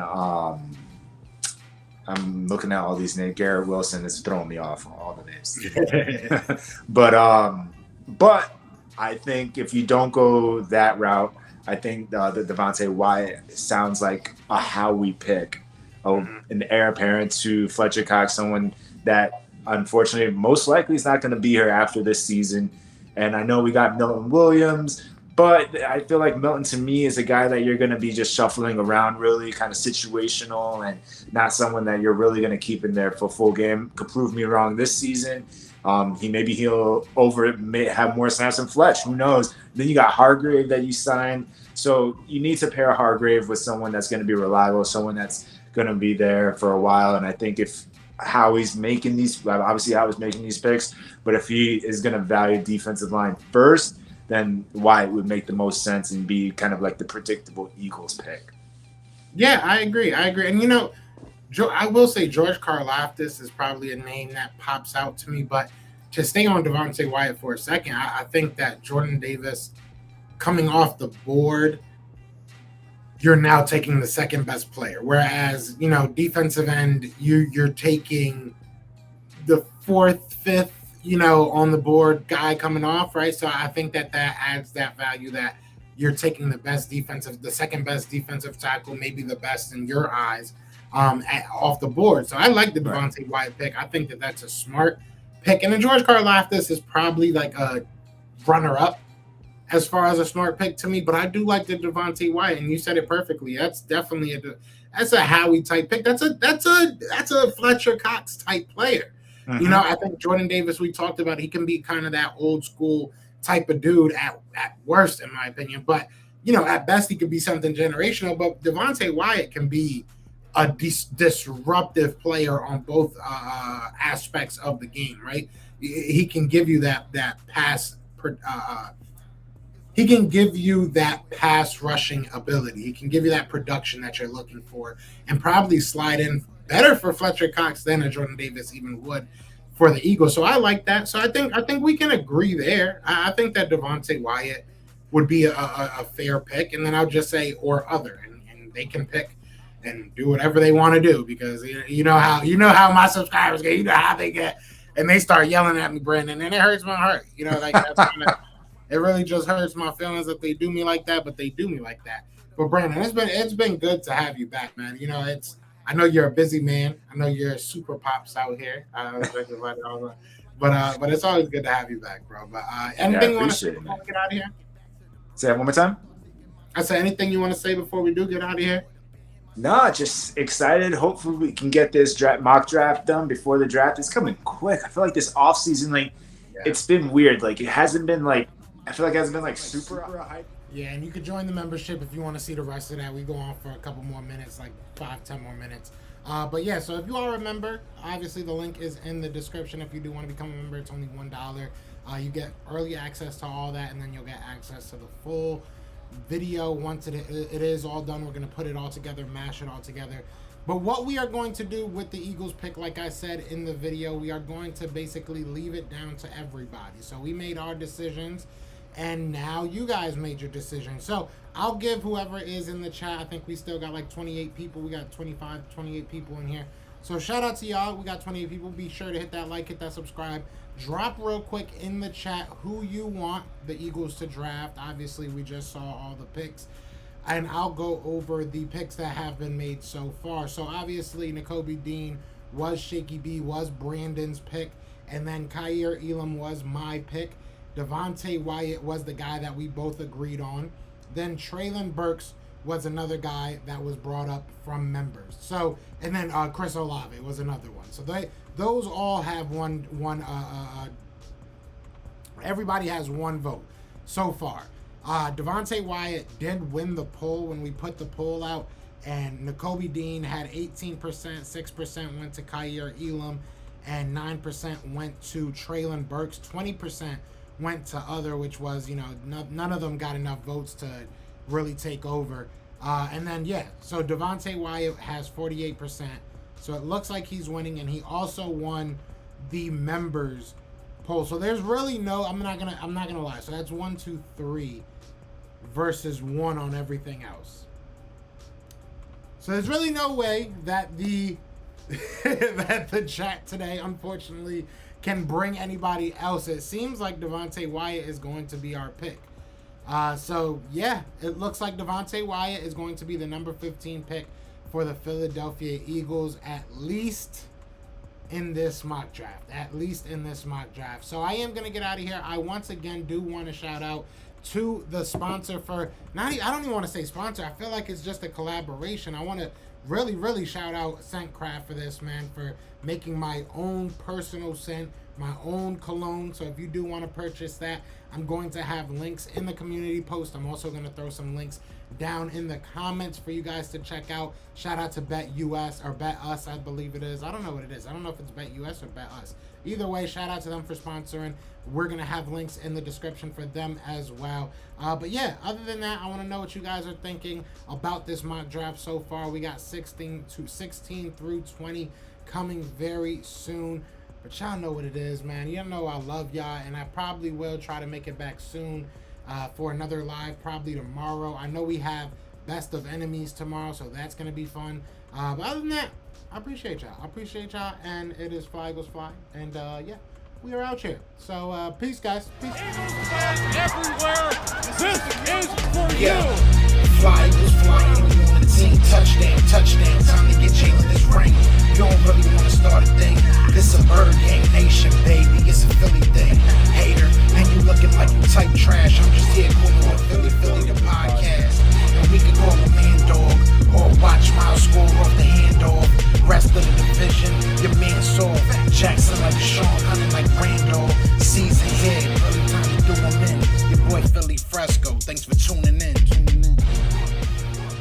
I'm looking at all these names. Garrett Wilson is throwing me off all the names. But I think if you don't go that route, I think the Devontae Wyatt sounds like a how we pick. An heir apparent to Fletcher Cox, someone that unfortunately most likely is not going to be here after this season. And I know we got Milton Williams, but I feel like Milton to me is a guy that you're going to be just shuffling around, really kind of situational, and not someone that you're really going to keep in there for full game. Could prove me wrong this season. He'll may have more snaps than Fletch. Who knows? Then you got Hargrave that you signed. So you need to pair Hargrave with someone that's going to be reliable, someone that's going to be there for a while. And I think if Howie's making these picks, but if he is going to value defensive line first, then Wyatt would make the most sense and be kind of like the predictable Eagles pick. Yeah, I agree. And, I will say George Karlaftis is probably a name that pops out to me. But to stay on Devontae Wyatt for a second, I think that Jordan Davis coming off the board, you're now taking the second best player. Whereas, defensive end, you're taking the 4th, 5th, on the board guy coming off, right? So I think that adds that value that you're taking the second best defensive tackle, maybe the best in your eyes, off the board. So I like the Devontae Wyatt pick. I think that that's a smart pick. And then George Karlaftis is probably like a runner-up as far as a smart pick to me, but I do like the Devontae Wyatt, and you said it perfectly. That's definitely that's a Howie type pick. That's a Fletcher Cox type player. Mm-hmm. I think Jordan Davis, we talked about, he can be kind of that old school type of dude at worst, in my opinion. But, at best, he could be something generational. But Devontae Wyatt can be a disruptive player on both aspects of the game, right? He can give you that pass. He can give you that pass rushing ability. He can give you that production that you're looking for, and probably slide in better for Fletcher Cox than a Jordan Davis even would for the Eagles. So I like that. So I think we can agree there. I think that Devontae Wyatt would be a fair pick, and then I'll just say or other, and they can pick and do whatever they want to do, because you know how my subscribers get, how they get and they start yelling at me, Brandon, and it hurts my heart. You know, like that's kinda, it really just hurts my feelings that they do me like that, but they do me like that. But Brandon, it's been good to have you back, man. You know, I know you're a busy man. I know you're super pops out here. But it's always good to have you back, bro. But anything you want to say before we get out of here? Say that one more time. I said, anything you want to say before we do get out of here? No, just excited. Hopefully we can get this mock draft done before the draft. It's coming quick. I feel like this offseason, it's been weird. Like, it hasn't been, I feel like it hasn't been, super hype. Yeah, and you can join the membership if you want to see the rest of that. We go on for a couple more minutes, 5-10 more minutes. But yeah, so if you are a member, obviously the link is in the description. If you do want to become a member, it's only $1. You get early access to all that, and then you'll get access to the full video once it is all done. We're going to put it all together, mash it all together. But what we are going to do with the Eagles pick, like I said in the video, we are going to basically leave it down to everybody. So we made our decisions, and now you guys made your decision. So I'll give whoever is in the chat. I think we still got 28 people. We got 28 people in here. So shout out to y'all. We got 28 people. Be sure to hit that like, hit that subscribe. Drop real quick in the chat who you want the Eagles to draft. Obviously, we just saw all the picks. And I'll go over the picks that have been made so far. So obviously, Nakobe Dean was Shaky B, was Brandon's pick. And then Kaiir Elam was my pick. Devontae Wyatt was the guy that we both agreed on. Then Treylon Burks was another guy that was brought up from members. So, and then Chris Olave was another one. So those all have everybody has one vote so far. Devontae Wyatt did win the poll when we put the poll out, and Nakobe Dean had 18%, 6% went to Kaiir Elam, and 9% went to Treylon Burks. 20% went to other, which was, none of them got enough votes to really take over. And then, so Devontae Wyatt has 48%. So it looks like he's winning, and he also won the members poll. So there's really no, I'm not gonna lie. So that's 1, 2, 3 versus 1 on everything else. So there's really no way that the that the chat today, unfortunately, can bring anybody else. It seems like Devontae Wyatt is going to be our pick. So yeah, it looks like Devontae Wyatt is going to be the number 15 pick for the Philadelphia Eagles, at least in this mock draft. So I am going to get out of here. I once again do want to shout out to the sponsor for, I don't even want to say sponsor. I feel like it's just a collaboration. I want to really shout out Scentcraft for this, man, for making my own personal scent, my own cologne. So if you do want to purchase that, I'm going to have links in the community post. I'm also going to throw some links down in the comments for you guys to check out. Shout out to Bet US or Bet Us, I believe it is. I don't know what it is. I don't know if it's Bet US or Bet Us. Either way, shout out to them for sponsoring. We're going to have links in the description for them as well. But yeah, other than that, I want to know what you guys are thinking about this mock draft so far. We got 16 through 20 coming very soon. But y'all know what it is, man. You know I love y'all, and I probably will try to make it back soon for another live, probably tomorrow. I know we have Best of Enemies tomorrow, so that's going to be fun. But other than that, I appreciate y'all. And it is Fly Eagles Fly. And yeah, we are out here. So peace, guys. Peace. Everywhere. This is for Yeah. you. Fly Eagles flying on the team. Touchdown. Time to get Jalen this ring. You don't really want to start a thing. This a bird gang nation, baby. It's a Philly thing. Hater, and you looking like you type trash. I'm just here calling on Philly the podcast. And we can call a man dog or watch Miles score off the handoff. Rest of the division, your man soft. Jackson like Sean, hunting like Randolph. Season here, early time to do 'em in. Your boy Philly Fresco. Thanks for tuning in.